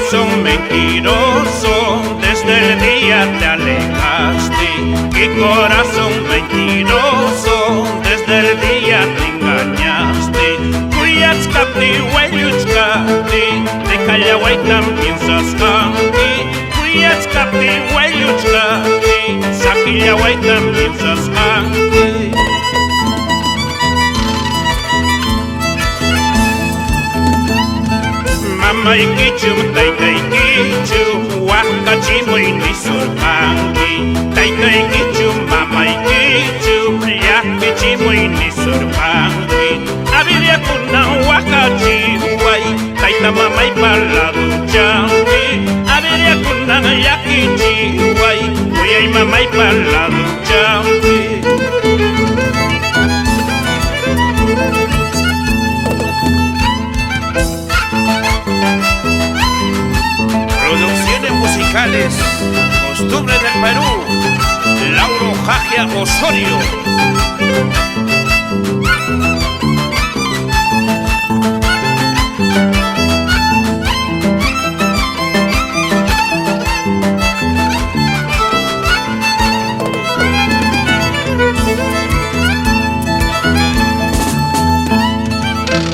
corazón mentiroso, desde el día te alejaste. Qué corazón mentiroso, desde el día te engañaste. Kuyachkapti, huayuchkapti, de Callaway también saskanti. Kuyachkapti, huayuchkapti, Saquillaway también saskanti. Mamaykichum, taytaykichum, wakachimuy ni surpanki. Taytaykichum, mamaykichum, llakpichimuy ni surpanki. Aviriakunan wakachiway, tayta mamay paladuchanki. Aviriakunan llakichiway, kuyay mamay paladuchanki. Producciones musicales, Costumbre del Perú, Lauro Jagia Osorio.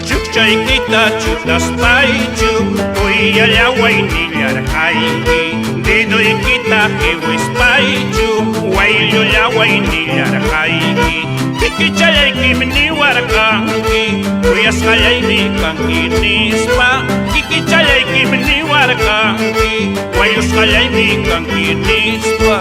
Chukchaykita chutas paychuk, uyallaway nillarqayki. Diduykita hiwispaychuk, wayllulaway nillarqayki. Kikichallaykim niwarqanki, kuyasqallaymi kanki nispa. Kikichallaykim niwarqanki, wayusqallaymi kanki nispa.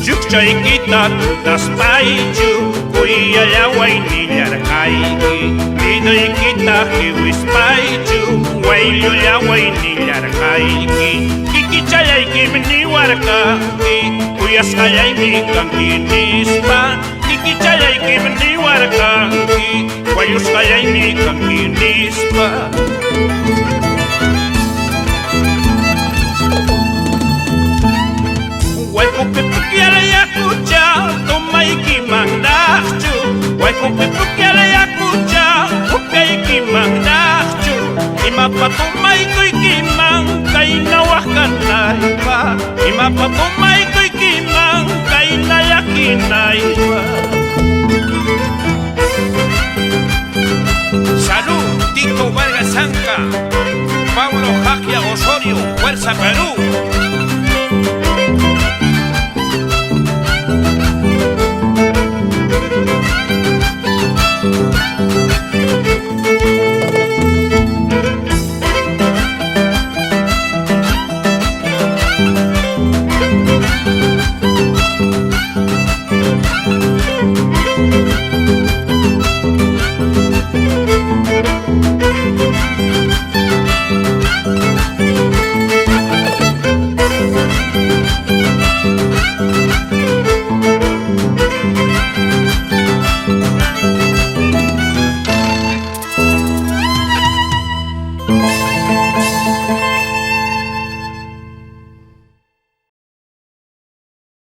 Chukchaykita tutas paychuk, uyallaway nillarqayki. Diduykita hiwispaychuk, wayllulaway nillarqayki. Kikichallaykim niwarqanki, kuyasqallaymi kanki nispa. Kikichallaykim niwarqanki, wayusqallaymi kanki nispa. Waykupipukyalayakucha, tomaykimanaqchu. Waykupipukyalayakucha, upyaykimanaqchu. Imapa tomaykuykiman, kayna waqkanaypa. Imapa tomaykuykiman, kayna llakinaypa. Salud, Tito Vargas Zanca, Paulo Jagia Osorio, Fuerza Perú.